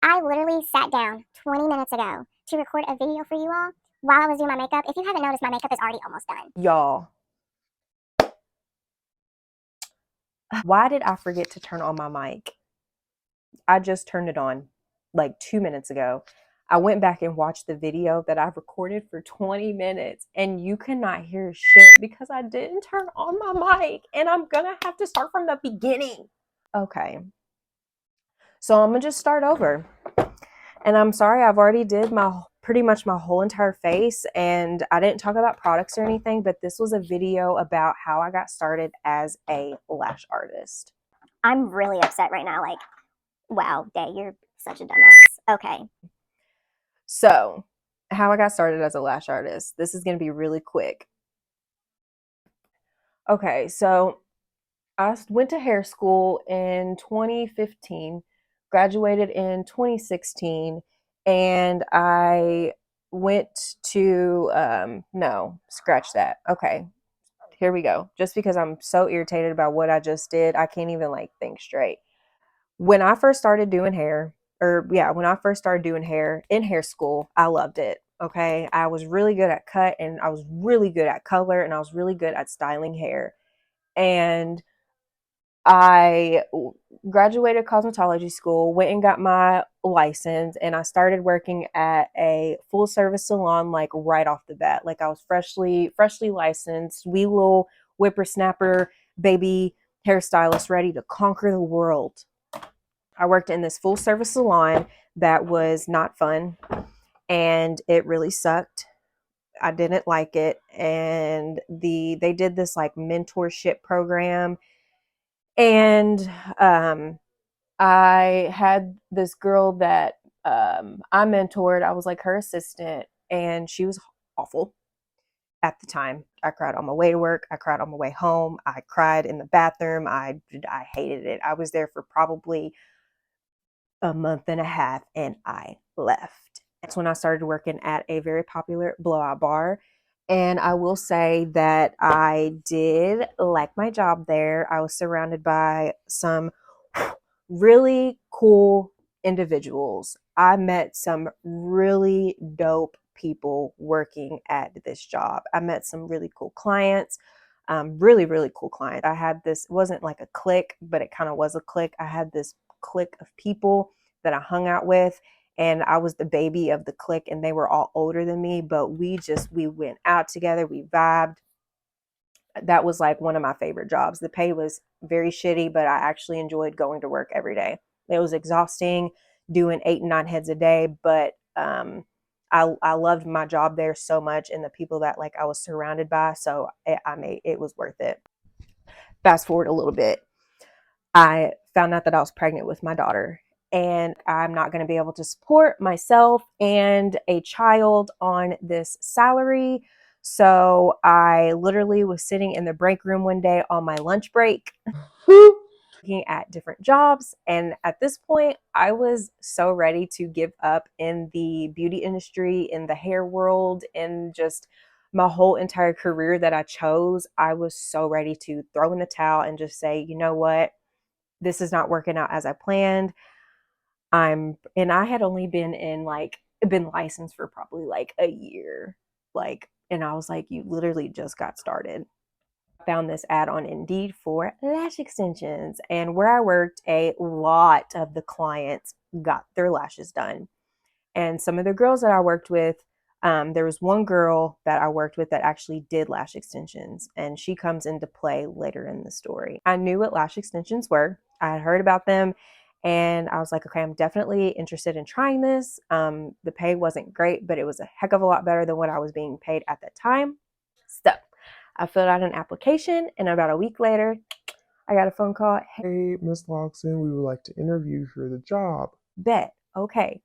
I literally sat down 20 minutes ago to record a video for you all while I was doing my makeup. If you haven't noticed, my makeup is already almost done. Y'all, why did I forget to turn on my mic? I just turned it on like 2 minutes ago. I went back and watched the video that I've recorded for 20 minutes and you cannot hear shit because I didn't turn on my mic and I'm gonna have to start from the beginning. Okay, so I'm gonna just start over. And I'm sorry, I've already did pretty much my whole entire face and I didn't talk about products or anything, but this was a video about how I got started as a lash artist. I'm really upset right now. Like, wow, Day, you're such a dumbass. Okay. So, how I got started as a lash artist. This is going to be really quick. Okay, so I went to hair school in 2015, graduated in 2016, and I went to, no, scratch that. Okay, here we go. Just because I'm so irritated about what I just did, I can't even like think straight. When I first started doing hair, when I first started doing hair in hair school, I loved it. Okay. I was really good at cut and I was really good at color and I was really good at styling hair. And I graduated cosmetology school, went and got my license, and I started working at a full service salon like right off the bat. Like I was freshly licensed, wee little whippersnapper baby hairstylist ready to conquer the world. I worked in this full service salon that was not fun and it really sucked. I didn't like it. And they did this like mentorship program. And I had this girl that I mentored. I was like her assistant, and she was awful at the time. I cried on my way to work. I cried on my way home. I cried in the bathroom. I hated it. I was there for probably a month and a half and I left. That's when I started working at a very popular blowout bar. And I will say that I did like my job there. I was surrounded by some really cool individuals. I met some really dope people working at this job. I met some really cool clients, really cool clients. I had this, it wasn't like a clique, but it kind of was a clique. I had this clique of people that I hung out with, and I was the baby of the clique and they were all older than me, but we went out together, we vibed. That was like one of my favorite jobs. The pay was very shitty, but I actually enjoyed going to work every day. It was exhausting doing 8 and 9 heads a day, but I loved my job there so much and the people that like I was surrounded by. So it was worth it. Fast forward a little bit, I found out that I was pregnant with my daughter and I'm not going to be able to support myself and a child on this salary. So I literally was sitting in the break room one day on my lunch break looking at different jobs. And at this point, I was so ready to give up in the beauty industry, in the hair world, in just my whole entire career that I chose. I was so ready to throw in the towel and just say, you know what? This is not working out as I planned. And I had only been licensed for probably like a year. And I was like, you literally just got started. Found this ad on Indeed for lash extensions. And where I worked, a lot of the clients got their lashes done. And some of the girls that I worked with, there was one girl that I worked with that actually did lash extensions, and she comes into play later in the story. I knew what lash extensions were. I had heard about them, and I was like, okay, I'm definitely interested in trying this. The pay wasn't great, but it was a heck of a lot better than what I was being paid at the time. So I filled out an application, and about a week later, I got a phone call. Hey, Miss Loxon, we would like to interview you for the job. Bet. Okay.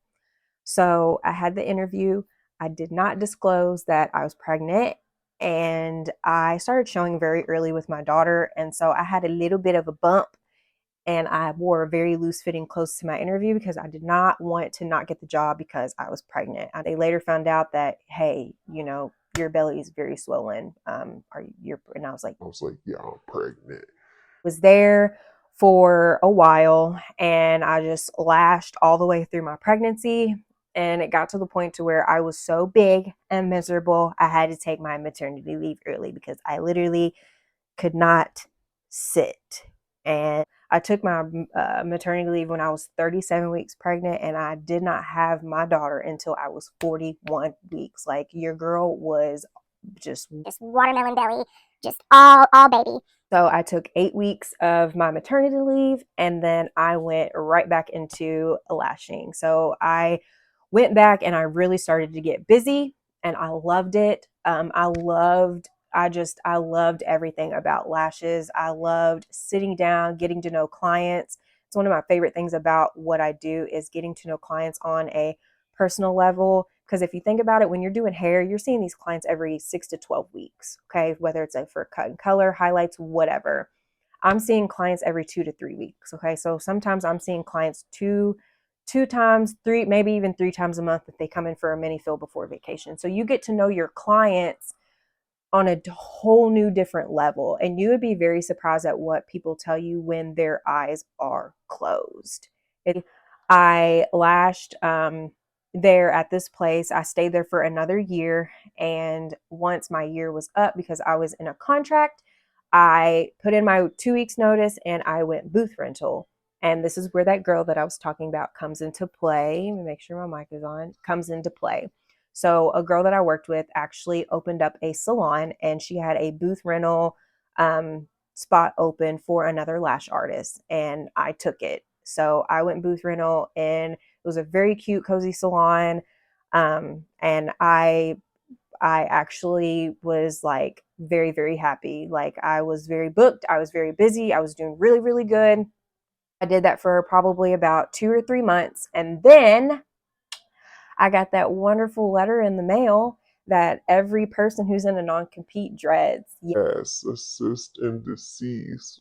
So I had the interview. I did not disclose that I was pregnant, and I started showing very early with my daughter. And so I had a little bit of a bump, and I wore very loose fitting clothes to my interview because I did not want to not get the job because I was pregnant. They later found out that, hey, your belly is very swollen. And I was like, Yeah, I'm pregnant. was there for a while, and I just lashed all the way through my pregnancy. And it got to the point to where I was so big and miserable, I had to take my maternity leave early because I literally could not sit. And I took my maternity leave when I was 37 weeks pregnant, and I did not have my daughter until I was 41 weeks. Like, your girl was just watermelon belly, just all baby. So I took 8 weeks of my maternity leave, and then I went right back into lashing. So I went back and I really started to get busy, and I loved it. I loved everything about lashes. I loved sitting down, getting to know clients. It's one of my favorite things about what I do is getting to know clients on a personal level. Because if you think about it, when you're doing hair, you're seeing these clients every 6 to 12 weeks, okay? Whether it's for cut and color, highlights, whatever. I'm seeing clients every 2 to 3 weeks, okay? So sometimes I'm seeing clients two times, three, maybe even 3 times a month if they come in for a mini fill before vacation. So you get to know your clients on a whole new different level, and you would be very surprised at what people tell you when their eyes are closed. I lashed there at this place. I stayed there for another year, and once my year was up, because I was in a contract, I put in my 2 weeks notice and I went booth rental. And this is where that girl that I was talking about comes into play. Let me make sure my mic is on. Comes into play. So a girl that I worked with actually opened up a salon, and she had a booth rental spot open for another lash artist, and I took it. So I went booth rental, and it was a very cute, cozy salon. And I actually was like very, very happy. Like, I was very booked. I was very busy. I was doing really, really good. I did that for probably about 2 or 3 months. And then I got that wonderful letter in the mail that every person who's in a non-compete dreads. Yes, assist and deceased.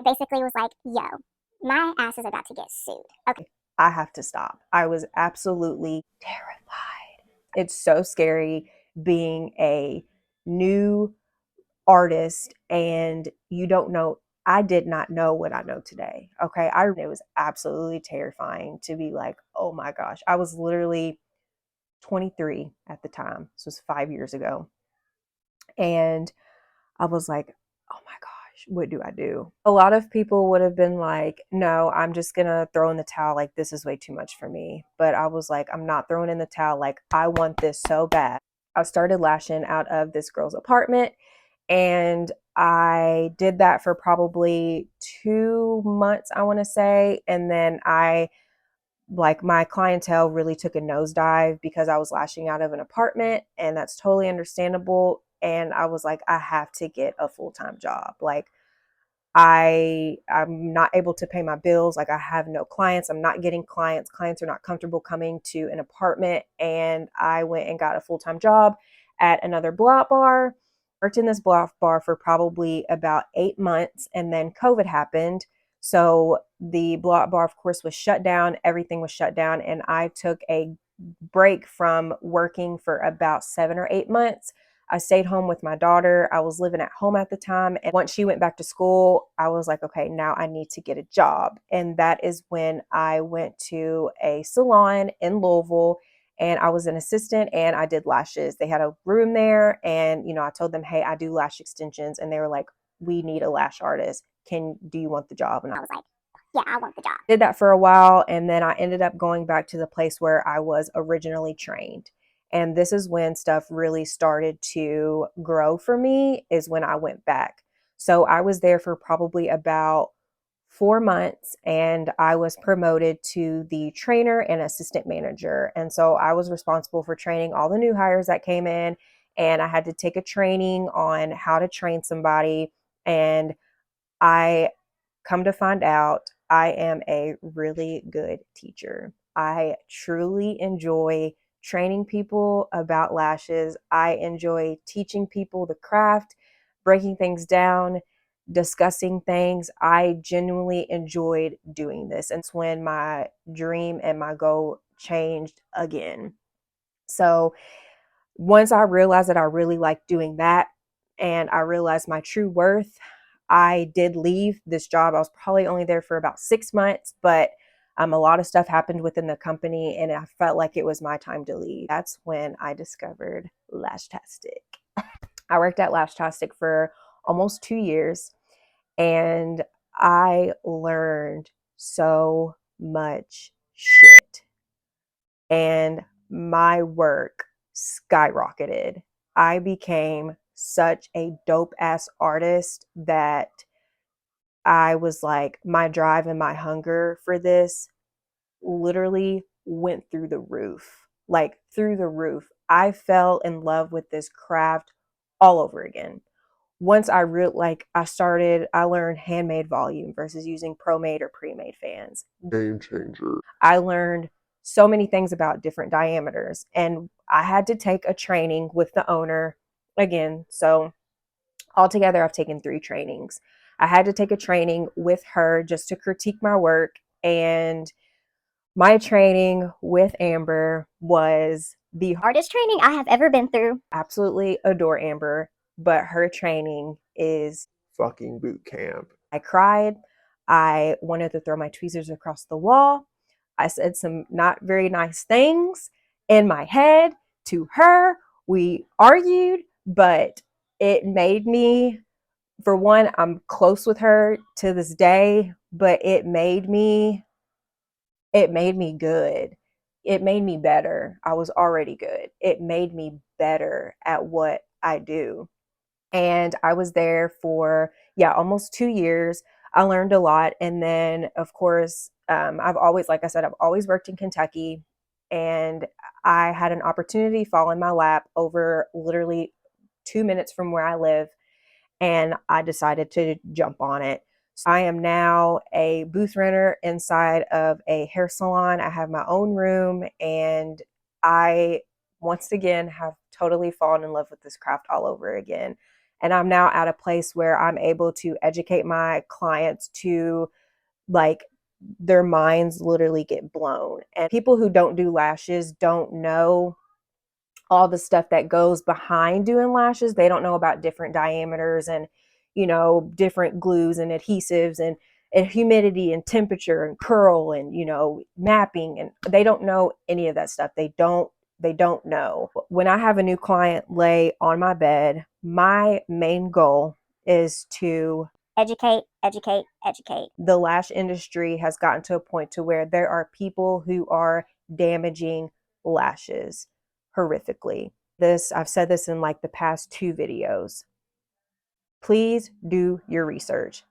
Basically was like, yo, my ass is about to get sued. Okay. I have to stop. I was absolutely terrified. It's so scary being a new artist and you don't know. I did not know what I know today. Okay. It was absolutely terrifying to be like, oh my gosh. I was literally 23 at the time. This was 5 years ago. And I was like, oh my gosh, what do I do? A lot of people would have been like, no, I'm just going to throw in the towel. Like, this is way too much for me. But I was like, I'm not throwing in the towel. Like, I want this so bad. I started lashing out of this girl's apartment, and I did that for probably 2 months, I want to say. And then my clientele really took a nosedive because I was lashing out of an apartment, and that's totally understandable. And I was like, I have to get a full-time job. Like, I'm not able to pay my bills. Like, I have no clients. I'm not getting clients. Clients are not comfortable coming to an apartment. And I went and got a full-time job at another blot bar. Worked in this blot bar for probably about 8 months, and then COVID happened. So the blot bar, of course, was shut down. Everything was shut down, and I took a break from working for about 7 or 8 months. I stayed home with my daughter. I was living at home at the time. And once she went back to school, I was like, okay, now I need to get a job. And that is when I went to a salon in Louisville, and I was an assistant and I did lashes. They had a room there, and I told them, hey, I do lash extensions. And they were like, we need a lash artist. Do you want the job? And I was like, yeah, I want the job. Did that for a while, and then I ended up going back to the place where I was originally trained. And this is when stuff really started to grow for me, is when I went back. So I was there for probably about 4 months, and I was promoted to the trainer and assistant manager. And so I was responsible for training all the new hires that came in, and I had to take a training on how to train somebody. And I come to find out, I am a really good teacher. I truly enjoy training people about lashes. I enjoy teaching people the craft, breaking things down, discussing things. I genuinely enjoyed doing this. And it's when my dream and my goal changed again. So once I realized that I really liked doing that, and I realized my true worth, I did leave this job. I was probably only there for about 6 months, but a lot of stuff happened within the company and I felt like it was my time to leave. That's when I discovered Lashtastic. I worked at Lashtastic for almost 2 years and I learned so much shit. And my work skyrocketed. I became such a dope ass artist that I was like, my drive and my hunger for this literally went through the roof. Like through the roof. I fell in love with this craft all over again. Once I I learned handmade volume versus using pro-made or pre-made fans. Game changer. I learned so many things about different diameters, and I had to take a training with the owner again. So altogether, I've taken 3 trainings. I had to take a training with her just to critique my work, and my training with Amber was the hardest training I have ever been through. Absolutely adore Amber, but her training is Fucking boot camp. I cried. I wanted to throw my tweezers across the wall. I said some not very nice things in my head to her. We argued, but it made me, for one, I'm close with her to this day, but it made me good. It made me better. I was already good. It made me better at what I do. And I was there for, almost 2 years. I learned a lot. And then, of course, like I said, I've always worked in Kentucky. And I had an opportunity fall in my lap over literally 2 minutes from where I live. And I decided to jump on it. So I am now a booth renter inside of a hair salon. I have my own room, and I once again have totally fallen in love with this craft all over again. And I'm now at a place where I'm able to educate my clients to, like, their minds literally get blown. And people who don't do lashes don't know all the stuff that goes behind doing lashes. They don't know about different diameters and, different glues and adhesives and humidity and temperature and curl and, mapping. And they don't know any of that stuff. They don't know. When I have a new client lay on my bed, my main goal is to educate. The lash industry has gotten to a point to where there are people who are damaging lashes horrifically. I've said this in like the past 2 videos. Please do your research.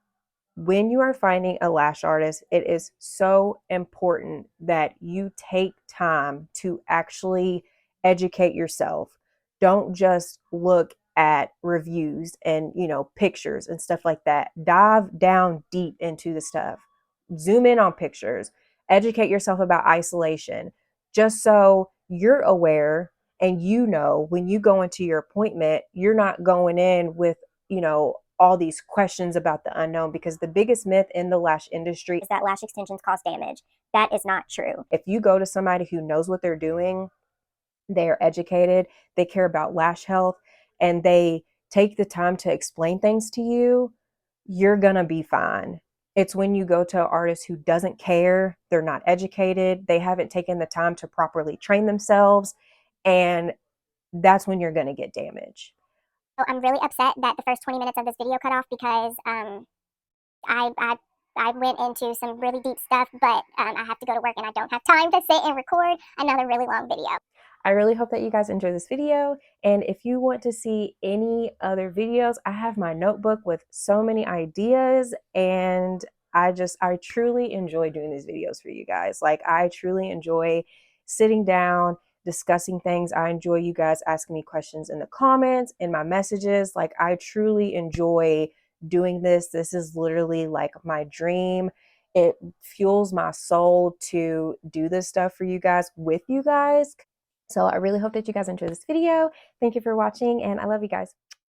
When you are finding a lash artist, it is so important that you take time to actually educate yourself. Don't just look at reviews and, pictures and stuff like that. Dive down deep into the stuff. Zoom in on pictures. Educate yourself about isolation, just so you're aware and when you go into your appointment, you're not going in with, all these questions about the unknown, because the biggest myth in the lash industry is that lash extensions cause damage. That is not true. If you go to somebody who knows what they're doing, they are educated, they care about lash health, and they take the time to explain things to you, you're gonna be fine. It's when you go to an artist who doesn't care, they're not educated, they haven't taken the time to properly train themselves, and that's when you're gonna get damage. So I'm really upset that the first 20 minutes of this video cut off because I went into some really deep stuff, but I have to go to work and I don't have time to sit and record another really long video. I really hope that you guys enjoy this video. And if you want to see any other videos, I have my notebook with so many ideas, and I truly enjoy doing these videos for you guys. Like, I truly enjoy sitting down, discussing things. I enjoy you guys asking me questions in the comments, in my messages. Like, I truly enjoy doing this. This is literally like my dream. It fuels my soul to do this stuff for you guys, with you guys. So I really hope that you guys enjoy this video. Thank you for watching, and I love you guys.